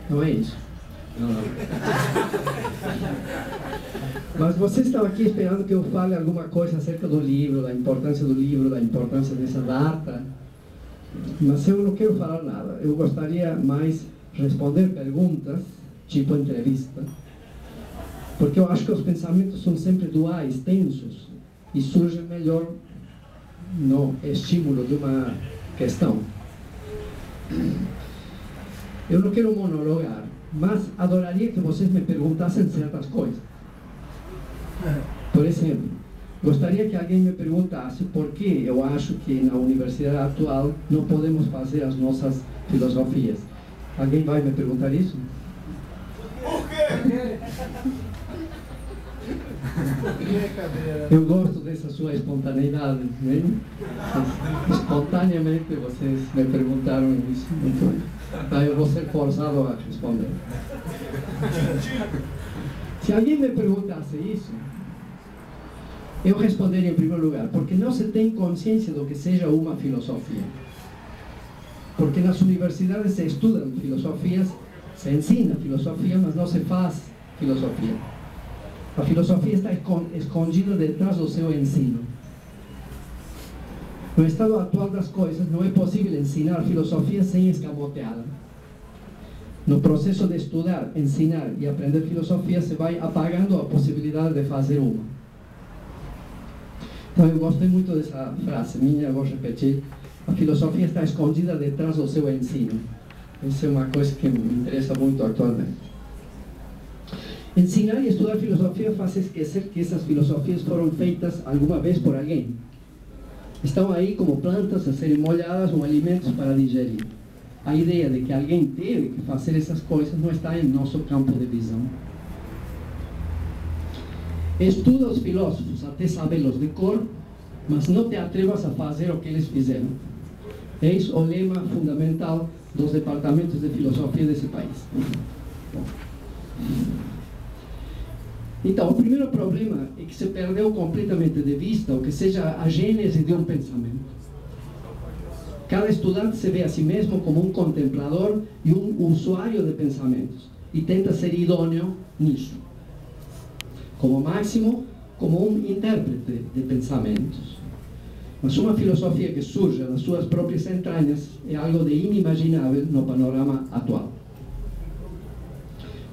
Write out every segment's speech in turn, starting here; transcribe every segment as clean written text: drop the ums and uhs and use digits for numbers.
Não é isso? Não. Mas vocês estão aqui esperando que eu fale alguma coisa acerca do livro, da importância dessa data. Mas eu não quero falar nada. Eu gostaria mais responder perguntas, tipo entrevista, porque eu acho que os pensamentos são sempre duais, tensos, e surgem melhor no estímulo de uma questão. Eu não quero monologar, mas adoraria que vocês me perguntassem certas coisas. Por exemplo, gostaria que alguém me perguntasse por que eu acho que na universidade atual não podemos fazer as nossas filosofias. Alguém vai me perguntar isso? Por quê? Eu gosto dessa sua espontaneidade, né? Espontaneamente vocês me perguntaram isso. Então, eu vou ser forçado a responder. Se alguém me perguntasse isso, eu responderia em primeiro lugar, porque não se tem consciência do que seja uma filosofia. Porque nas universidades se estudam filosofias, se ensina filosofia, mas não se faz filosofia. A filosofia está escondida detrás do seu ensino. No estado atual das coisas, não é possível ensinar filosofia sem escamoteá-la. No processo de estudar, ensinar e aprender filosofia, se vai apagando a possibilidade de fazer uma. Então, eu gostei muito dessa frase minha, vou repetir. A filosofia está escondida detrás do seu ensino. Essa é uma coisa que me interessa muito atualmente. Ensinar e estudar filosofia faz esquecer que essas filosofias foram feitas alguma vez por alguém. Estão aí como plantas a serem molhadas ou alimentos para digerir. A ideia de que alguém teve que fazer essas coisas não está em nosso campo de visão. Estuda os filósofos até sabê-los de cor, mas não te atrevas a fazer o que eles fizeram. Eis o lema fundamental dos departamentos de filosofia desse país. Então, o primeiro problema é que se perdeu completamente de vista o que seja a gênese de um pensamento. Cada estudante se vê a si mesmo como um contemplador e um usuário de pensamentos, e tenta ser idôneo nisso. Como máximo, como um intérprete de pensamentos. Mas uma filosofia que surja das suas próprias entranhas é algo de inimaginável no panorama atual.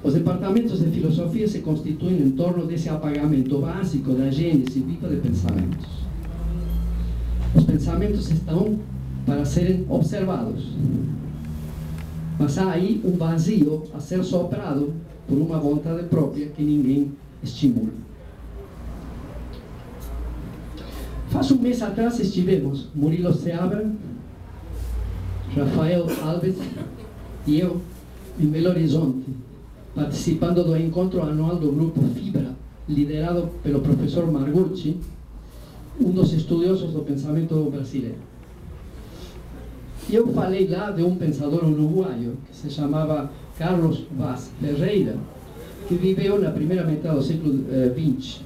Os departamentos de filosofia se constituem em torno desse apagamento básico da gênese viva de pensamentos. Os pensamentos estão para serem observados, mas há aí um vazio a ser soprado por uma vontade própria que ninguém estimula. Faz um mês atrás estivemos, Murilo Seabra, Rafael Alves e eu, em Belo Horizonte, participando do encontro anual do grupo Fibra, liderado pelo professor Margucci, um dos estudiosos do pensamento brasileiro. E eu falei lá de um pensador uruguaio que se chamava Carlos Vaz Ferreira, que viveu na primeira metade do século XX.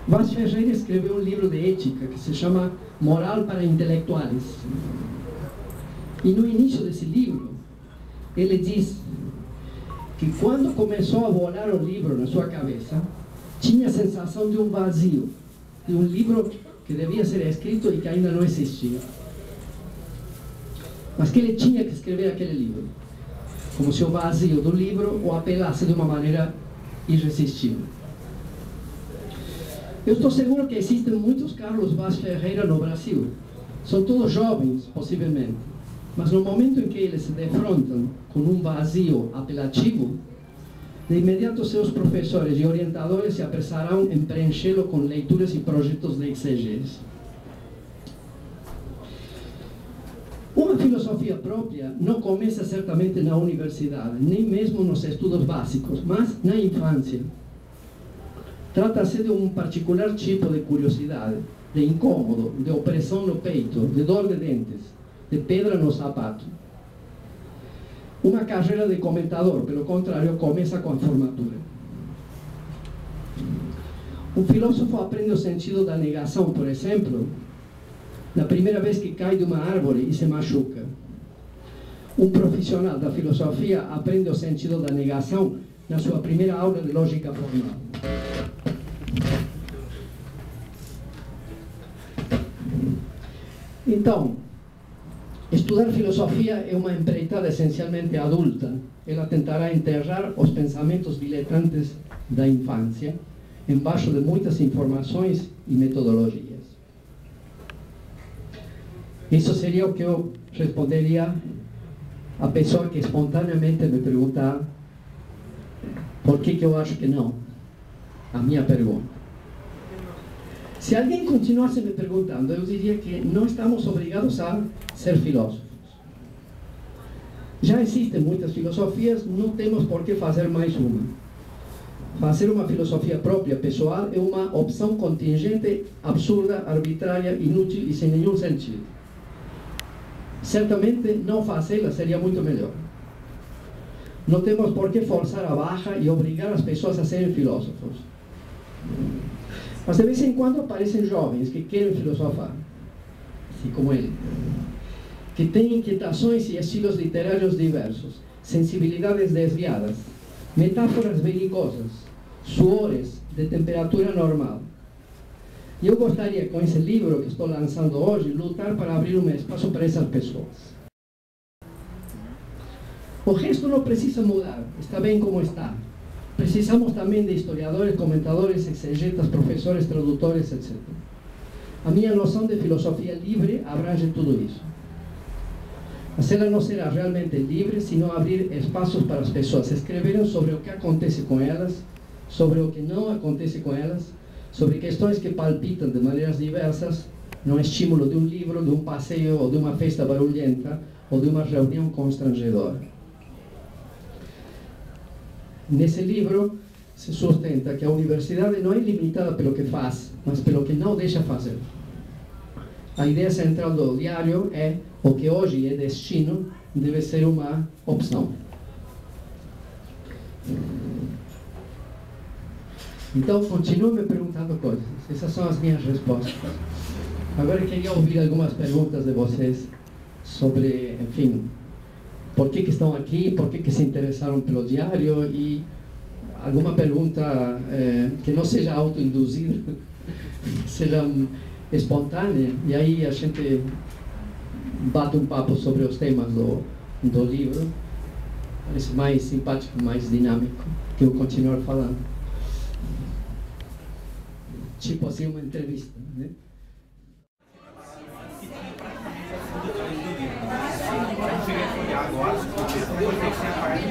Vaz Ferreira escreveu um livro de ética que se chama Moral para Intelectuais. E no início desse livro, ele diz que quando começou a volar o livro na sua cabeça, tinha a sensação de um vazio, de um livro que devia ser escrito e que ainda não existia. Mas que ele tinha que escrever aquele livro, como se o vazio do livro o apelasse de uma maneira irresistível. Eu estou seguro que existem muitos Carlos Vaz Ferreira no Brasil. São todos jovens, possivelmente. Mas no momento em que eles se defrontam com um vazio apelativo, de imediato seus professores e orientadores se apressarão em preenchê-lo com leituras e projetos de exegese. Uma filosofia própria não começa certamente na universidade, nem mesmo nos estudos básicos, mas na infância. Trata-se de um particular tipo de curiosidade, de incômodo, de opressão no peito, de dor de dentes, de pedra no sapato. uma carreira de comentador, pelo contrário, começa com a formatura. Um filósofo aprende o sentido da negação, por exemplo, na primeira vez que cai de uma árvore e se machuca. Um profissional da filosofia aprende o sentido da negação na sua primeira aula de lógica formal. Então, estudar filosofia é uma empreitada essencialmente adulta. Ela tentará enterrar os pensamentos diletantes da infância embaixo de muitas informações e metodologias. Isso seria o que eu responderia à pessoa que espontaneamente me perguntar por que eu acho que não. A minha pergunta. Se alguém continuasse me perguntando, eu diria que não estamos obrigados a ser filósofos. Já existem muitas filosofias, não temos por que fazer mais uma. Fazer uma filosofia própria, pessoal, é uma opção contingente, absurda, arbitrária, inútil e sem nenhum sentido. Certamente, não fazê-la seria muito melhor. Não temos por que forçar a barra e obrigar as pessoas a serem filósofos. Mas de vez em quando aparecem jovens que querem filosofar, assim como ele, que têm inquietações e estilos literários diversos, sensibilidades desviadas, metáforas belicosas, suores de temperatura normal. E eu gostaria, com esse livro que estou lançando hoje, lutar para abrir um espaço para essas pessoas. O resto não precisa mudar, está bem como está. Precisamos também de historiadores, comentadores, exegetas, professores, tradutores, etc. A minha noção de filosofia livre abrange tudo isso. Mas ela não será realmente livre se não abrir espaços para as pessoas escreverem sobre o que acontece com elas, sobre o que não acontece com elas, sobre questões que palpitam de maneiras diversas no estímulo de um livro, de um passeio, ou de uma festa barulhenta, ou de uma reunião constrangedora. Nesse livro se sustenta que a universidade não é limitada pelo que faz, mas pelo que não deixa fazer. A ideia central do diário é o que hoje é destino deve ser uma opção. Então, continuo me perguntando coisas. Essas são as minhas respostas. Agora eu queria ouvir algumas perguntas de vocês sobre, enfim, por que estão aqui, por que se interessaram pelo diário e alguma pergunta que não seja autoinduzida, seja espontânea, e aí a gente bate um papo sobre os temas do livro. Parece mais simpático, mais dinâmico que eu continuar falando. Tipo assim, uma entrevista, né? Agora, depois tem que ser a parte